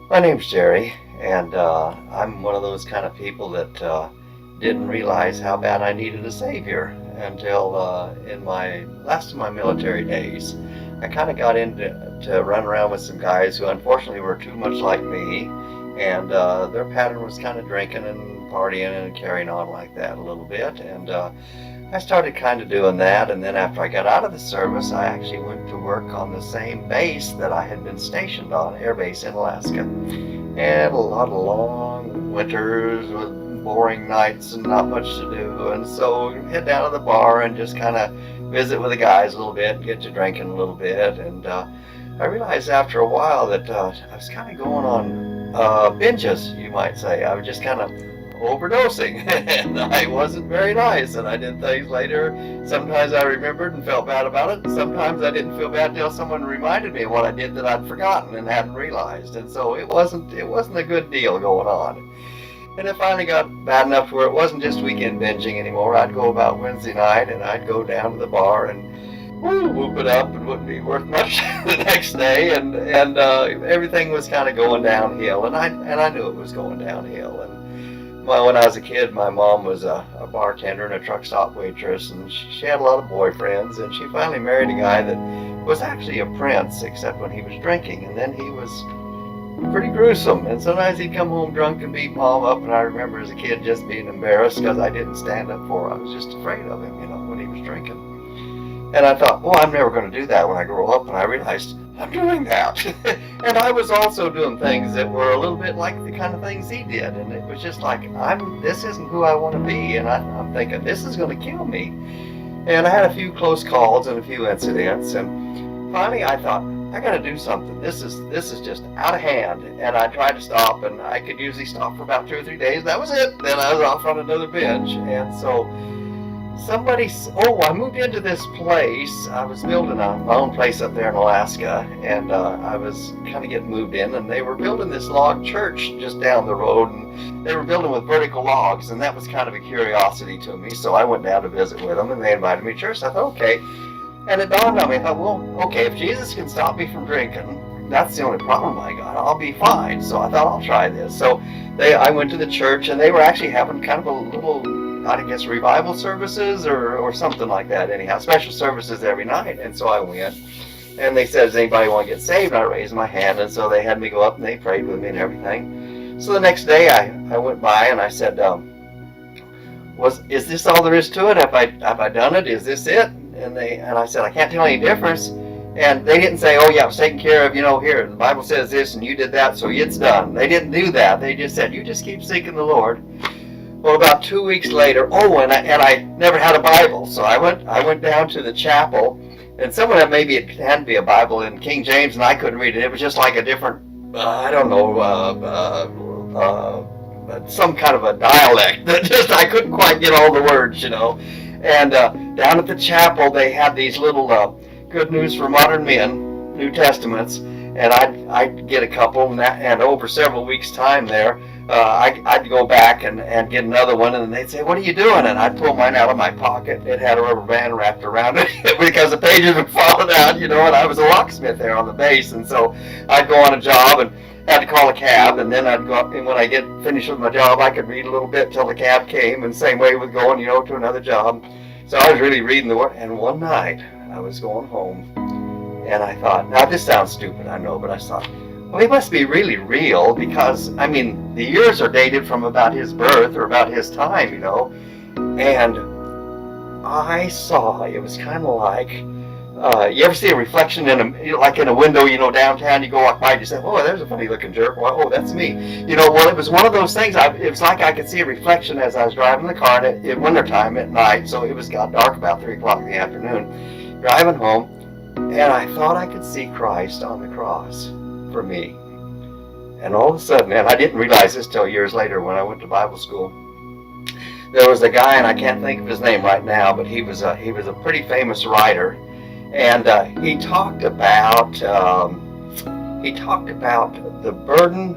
My name's Jery, and I'm one of those kind of people that didn't realize how bad I needed a savior until in my last of my military days. I kind of got into to run around with some guys who unfortunately were too much like me, and their pattern was kind of drinking and partying and carrying on like that a little bit. And I started kind of doing that, and then after I got out of the service, I actually went to work on the same base that I had been stationed on, Air Base in Alaska. And a lot of long winters with boring nights and not much to do, and so head down to the bar and just kind of visit with the guys a little bit, get to drinking a little bit, and I realized after a while that I was kind of going on binges, you might say. I was just kind of overdosing, and I wasn't very nice, and I did things later. Sometimes I remembered and felt bad about it, and sometimes I didn't feel bad until someone reminded me of what I did that I'd forgotten and hadn't realized, and so it wasn't a good deal going on. And it finally got bad enough where it wasn't just weekend binging anymore. I'd go about Wednesday night, and I'd go down to the bar and whoop it up, and wouldn't be worth much the next day, and everything was kind of going downhill, and I knew it was going downhill. And well, when I was a kid, my mom was a bartender and a truck stop waitress, and she had a lot of boyfriends, and she finally married a guy that was actually a prince, except when he was drinking, and then he was pretty gruesome, and sometimes he'd come home drunk and beat mom up, and I remember as a kid just being embarrassed because I didn't stand up for him. I was just afraid of him, when he was drinking. And I thought, well, I'm never going to do that when I grow up, and I realized I'm doing that. And I was also doing things that were a little bit like the kind of things he did, and it was just like, this isn't who I want to be, and I'm thinking, this is going to kill me. And I had a few close calls and a few incidents, and finally I thought, I got to do something. This is just out of hand. And I tried to stop, and I could usually stop for about 2 or 3 days. That was it. Then I was off on another binge. And so I moved into this place. I was building my own place up there in Alaska, and I was kind of getting moved in, and they were building this log church just down the road, and they were building with vertical logs, and that was kind of a curiosity to me. So I went down to visit with them, and they invited me to church. I thought, okay. And it dawned on me, I thought, well, okay, if Jesus can stop me from drinking, that's the only problem I got. I'll be fine. So I thought, I'll try this. So I went to the church, and they were actually having kind of a little, I guess, revival services or something like that anyhow, special services every night. And so I went, and they said, does anybody want to get saved? And I raised my hand, and so they had me go up, and they prayed with me and everything. So the next day I went by, and I said, is this all there is to it? Have I done it? Is this it? And I said, I can't tell any difference. And they didn't say, oh yeah, it was taken care of, here, the Bible says this and you did that, so it's done. They didn't do that. They just said, you just keep seeking the Lord. Well, about 2 weeks later, and I never had a Bible, so I went down to the chapel, and someone had, maybe it had to be a Bible in King James, and I couldn't read it. It was just like a different, I don't know, some kind of a dialect that just I couldn't quite get all the words, And down at the chapel, they had these little Good News for Modern Men, New Testaments, and I'd get a couple, and over several weeks' time there, I'd go back and get another one, and they'd say, what are you doing? And I'd pull mine out of my pocket. It had a rubber band wrapped around it because the pages had fallen out, and I was a locksmith there on the base, and so I'd go on a job and had to call a cab, and then I'd go up, and when I get finished with my job, I could read a little bit till the cab came, and same way with going, to another job. So I was really reading the Word, and one night I was going home, and I thought, now this sounds stupid, I know, but I thought, well, he must be really real, because, the years are dated from about his birth, or about his time, and I saw, it was kind of like, you ever see a reflection in a window, downtown, you go walk by and you say, oh, there's a funny looking jerk. Well, oh, that's me. Well, it was one of those things. It was like I could see a reflection as I was driving the car at wintertime at night. So it got dark about 3 o'clock in the afternoon, driving home. And I thought I could see Christ on the cross for me. And all of a sudden, and I didn't realize this till years later when I went to Bible school, there was a guy, and I can't think of his name right now, but he was a pretty famous writer. And he talked about the burden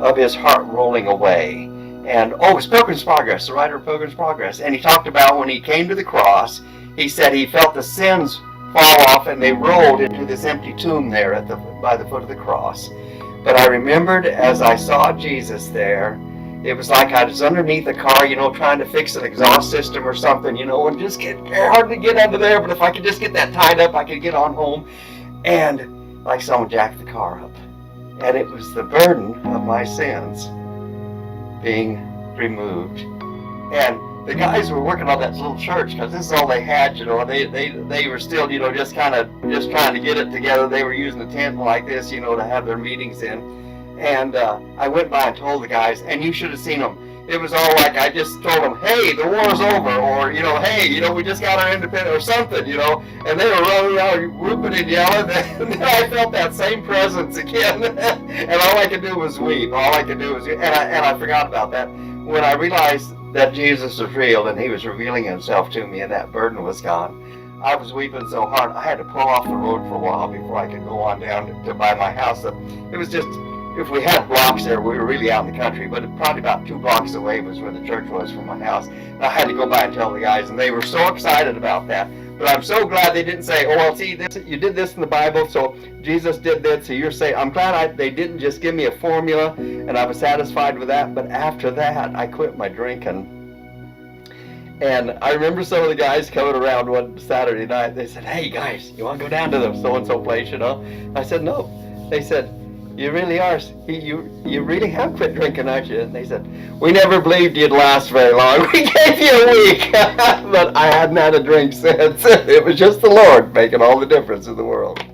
of his heart rolling away. And it was Pilgrim's Progress, the writer of Pilgrim's Progress. And he talked about when he came to the cross, he said he felt the sins fall off and they rolled into this empty tomb there by the foot of the cross. But I remembered as I saw Jesus there, it was like I was underneath a car, trying to fix an exhaust system or something, and just hard to get under there. But if I could just get that tied up, I could get on home. And like someone jacked the car up. And it was the burden of my sins being removed. And the guys were working on that little church because this is all they had, They were still, just trying to get it together. They were using a tent like this, to have their meetings in. And I went by and told the guys, and you should have seen them. It was all like I just told them, hey, the war's over, or, hey, we just got our independence, or something, And they were running around whooping and yelling, and then I felt that same presence again. And all I could do was weep. All I could do was, and I forgot about that. When I realized that Jesus was real and he was revealing himself to me and that burden was gone, I was weeping so hard I had to pull off the road for a while before I could go on down to by my house. It was just, if we had blocks there, we were really out in the country, but probably about 2 blocks away was where the church was from my house. And I had to go by and tell the guys, and they were so excited about that. But I'm so glad they didn't say, oh, well, see, you did this in the Bible, so Jesus did this, so you're saying, I'm glad they didn't just give me a formula, and I was satisfied with that. But after that, I quit my drinking. And I remember some of the guys coming around one Saturday night. They said, hey, guys, you want to go down to the so-and-so place, I said, no. They said, you really are. You really have quit drinking, aren't you? And they said, we never believed you'd last very long. We gave you a week. But I hadn't had a drink since. It was just the Lord making all the difference in the world.